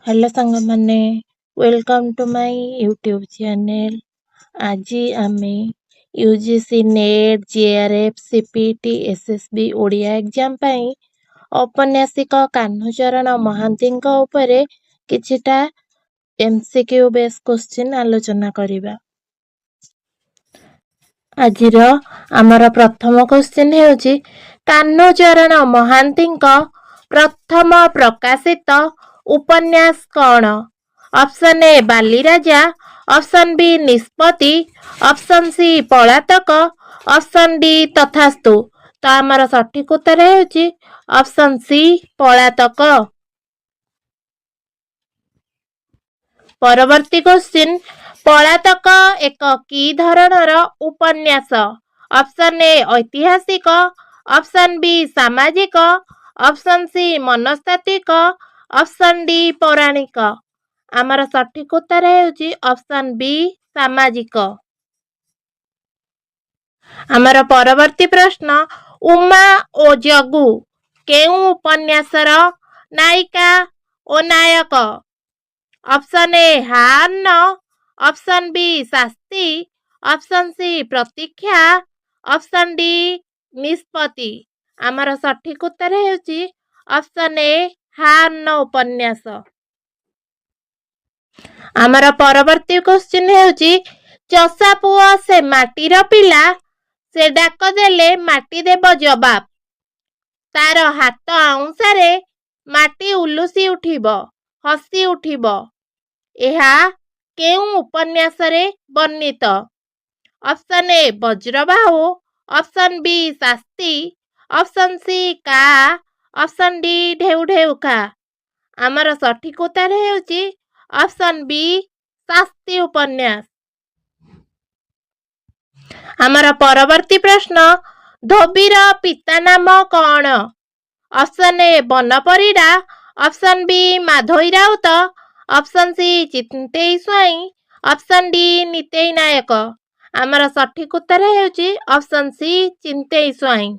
Hello सांग माने welcome to my YouTube channel. आज आमे UGC NET JRF CPT SSB Odia exam पाई औपन्यासिक कान्हचरण महांती उपरे किछिटा एमसीक्यू बेस क्वेश्चन आलोचना करिबा। आजिर आमर प्रथम क्वेश्चन हेउची कान्हचरण महांती प्रथम प्रकाशित उपन्यास कौन? ऑप्शन ए बालीराजा, ऑप्शन बी निष्पत्ति, ऑप्शन सी पलातक, ऑप्शन डी तथास्तु। तो आमर सठिक उत्तर हेउची ऑप्शन सी पलातक। परवर्ती क्वेश्चन पलातक एक की धरणर उपन्यास? ऑप्शन ए ऐतिहासिक, ऑप्शन बी सामाजिक, ऑप्शन सी मनस्तात्विक, ऑप्शन डी पौराणिक। आमर सठिक उत्तर हेउची ऑप्शन बी सामाजिक। आमर परवर्ती प्रश्न उमा ओ जगु केउ उपन्यासर नायिका ओ नायक? ऑप्शन ए हान्न, ऑप्शन बी शास्ति, ऑप्शन सी प्रतीक्षा, ऑप्शन डी निष्पत्ति। आमर सठिक उत्तर हेउची ऑप्शन ए हान्न उपन्यास। आमर परवर्ती क्वेश्चन हेउची चषा पुआ से माटीर पिला से डाक देले माटी देव जवाब। तार हाथ आउंसारे माटी उलुसी उठिब, हसी उठिब। एहा केउ उपन्यासरे वर्णित? Option A Vajrabahu, option B Shasti, option C Ka, option D ढेउ ढेउखा। आमर सठिक उत्तर हेउची ऑप्शन बी शास्ति उपन्यास। आमर परवर्ती प्रश्न धोबीर पिता नाम कौन? Option A Ban Parida, option B Madhoi Raut, option C Chintei Swain, option D Nitei Nayak. आमर सठिक उत्तर हेउची ऑप्शन सी चिंतेई स्वाई।